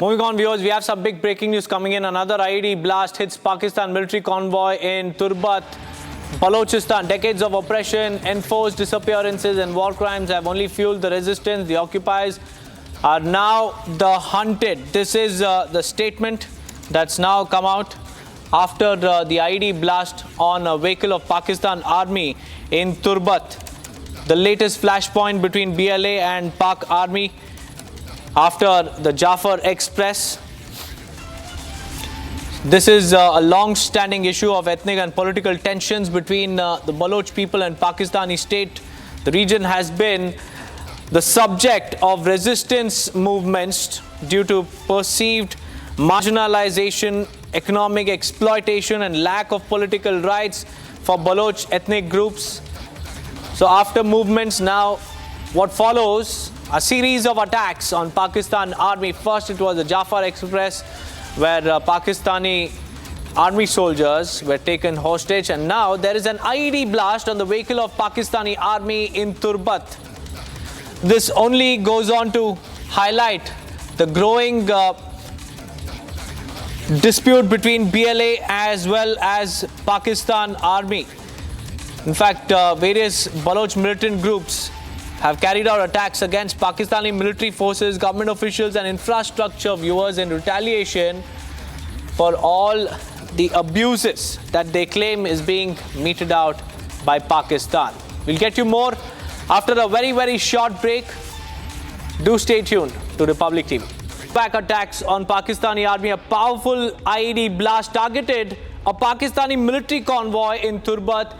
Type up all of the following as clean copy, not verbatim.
Moving on, viewers, we have some big breaking news coming in. Another IED blast hits Pakistan military convoy in Turbat, Balochistan. Decades of oppression, enforced disappearances and war crimes have only fueled the resistance. The occupiers are now the hunted. This is the statement that's now come out after the IED blast on a vehicle of Pakistan Army in Turbat. The latest flashpoint between BLA and Pak Army after the Jafar Express. This is a long-standing issue of ethnic and political tensions between the Baloch people and Pakistani state. The region has been the subject of resistance movements due to perceived marginalization, economic exploitation and lack of political rights for Baloch ethnic groups. So after movements, now what follows? A series of attacks on Pakistan Army. First, it was the Jafar Express, where Pakistani army soldiers were taken hostage, and now there is an IED blast on the vehicle of Pakistani Army in Turbat. This only goes on to highlight the growing dispute between BLA as well as Pakistan Army. In fact, various Baloch militant groups have carried out attacks against Pakistani military forces, government officials and infrastructure viewers in retaliation for all the abuses that they claim is being meted out by Pakistan. We'll get you more after a very short break. Do stay tuned to Republic TV. Back attacks on Pakistani Army. A powerful IED blast targeted a Pakistani military convoy in Turbat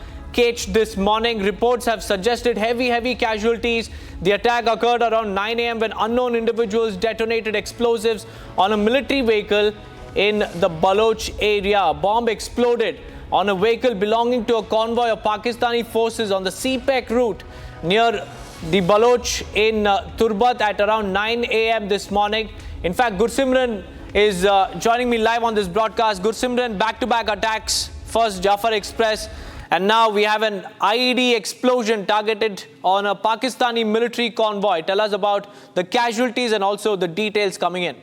this morning. Reports have suggested heavy casualties. The attack occurred around 9 a.m. when unknown individuals detonated explosives on a military vehicle in the Baloch area. A bomb exploded on a vehicle belonging to a convoy of Pakistani forces on the CPEC route near the Baloch in Turbat at around 9 a.m. this morning. In fact, Gursimran is joining me live on this broadcast. Gursimran, back-to-back attacks. First Jafar Express, and now we have an IED explosion targeted on a Pakistani military convoy. Tell us about the casualties and also the details coming in.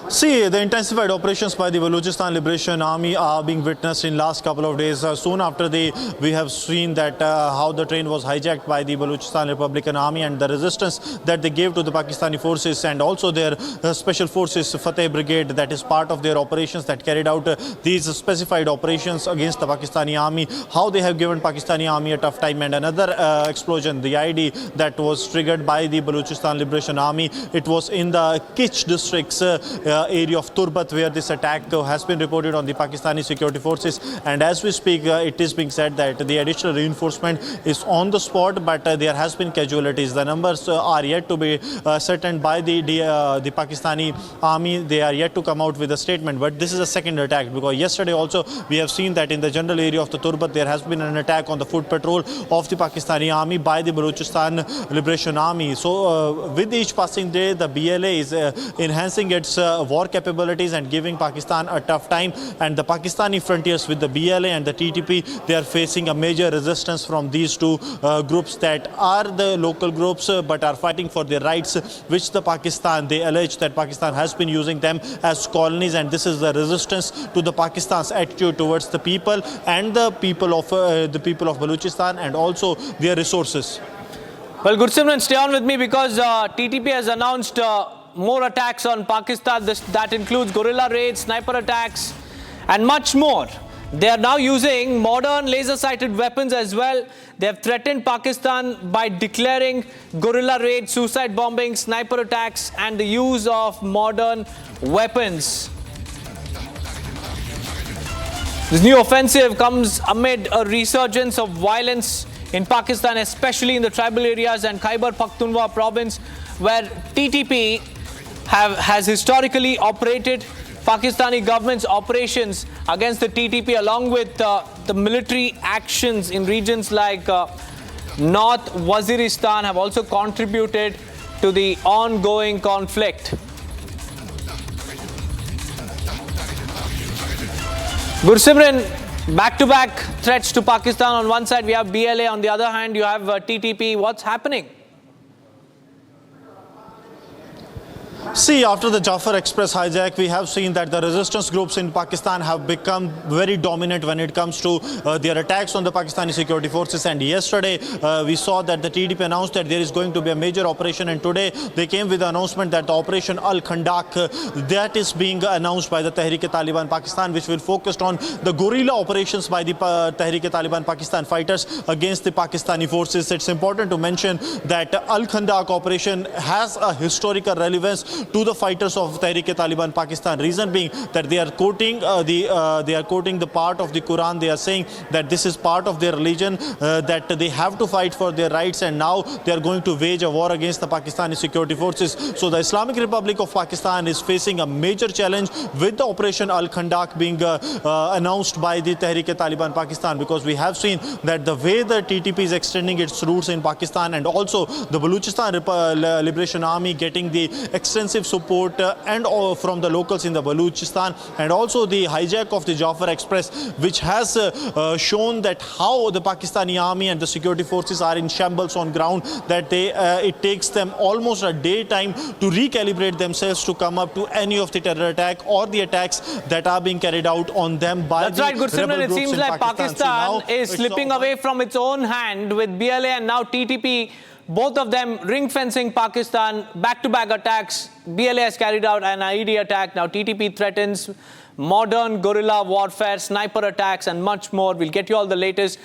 See, the intensified operations by the Balochistan Liberation Army are being witnessed in last couple of days. Soon after we have seen that how the train was hijacked by the Balochistan Republican Army and the resistance that they gave to the Pakistani forces, and also their special forces Fateh Brigade, that is part of their operations that carried out these specified operations against the Pakistani Army. How they have given Pakistani Army a tough time. And another explosion, the IED that was triggered by the Balochistan Liberation Army. It was in the Kich district's area of Turbat, where this attack has been reported on the Pakistani security forces. And as we speak, it is being said that the additional reinforcement is on the spot, but there has been casualties. The numbers are yet to be certain by the Pakistani Army. They are yet to come out with a statement. But this is a second attack, because yesterday also we have seen that in the general area of the Turbat there has been an attack on the foot patrol of the Pakistani Army by the Balochistan Liberation Army. So with each passing day, the BLA is enhancing its war capabilities and giving Pakistan a tough time. And the Pakistani frontiers with the BLA and the TTP, they are facing a major resistance from these two groups that are the local groups but are fighting for their rights, which they allege that Pakistan has been using them as colonies. And this is the resistance to the Pakistan's attitude towards the people and the people of Balochistan and also their resources. Well, Gursimran, stay on with me, because TTP has announced more attacks on Pakistan. That includes guerrilla raids, sniper attacks and much more. They are now using modern laser-sighted weapons as well. They have threatened Pakistan by declaring guerrilla raids, suicide bombing, sniper attacks and the use of modern weapons. This new offensive comes amid a resurgence of violence in Pakistan, especially in the tribal areas and Khyber Pakhtunkhwa province, where TTP has historically operated. Pakistani government's operations against the TTP, along with the military actions in regions like North Waziristan, have also contributed to the ongoing conflict. Gursimran, back-to-back threats to Pakistan. On one side we have BLA, on the other hand you have TTP. What's happening? See, after the Jafar Express hijack, we have seen that the resistance groups in Pakistan have become very dominant when it comes to their attacks on the Pakistani security forces. And yesterday, we saw that the TDP announced that there is going to be a major operation. And today, they came with the announcement that the Operation Al-Khandak, that is being announced by the Tehreek-e-Taliban Pakistan, which will focus on the guerrilla operations by the Tehreek-e-Taliban Pakistan fighters against the Pakistani forces. It's important to mention that Al-Khandak operation has a historical relevance to the fighters of Tehreek-e-Taliban Pakistan. Reason being that they are quoting the part of the Quran. They are saying that this is part of their religion, that they have to fight for their rights, and now they are going to wage a war against the Pakistani security forces. So the Islamic Republic of Pakistan is facing a major challenge with the Operation Al-Khandak being announced by the Tehreek-e-Taliban Pakistan, because we have seen that the way the TTP is extending its roots in Pakistan, and also the Balochistan Liberation Army getting the extensive support and from the locals in the Balochistan, and also the hijack of the Jafar Express, which has shown that how the Pakistani army and the security forces are in shambles on ground, that it takes them almost a day time to recalibrate themselves to come up to any of the terror attack or the attacks that are being carried out on them by That's right, Gursimran. It seems like Pakistan is slipping away from its own hand with BLA and now TTP. Both of them ring-fencing Pakistan, back-to-back attacks. BLA has carried out an IED attack. Now TTP threatens modern guerrilla warfare, sniper attacks, and much more. We'll get you all the latest.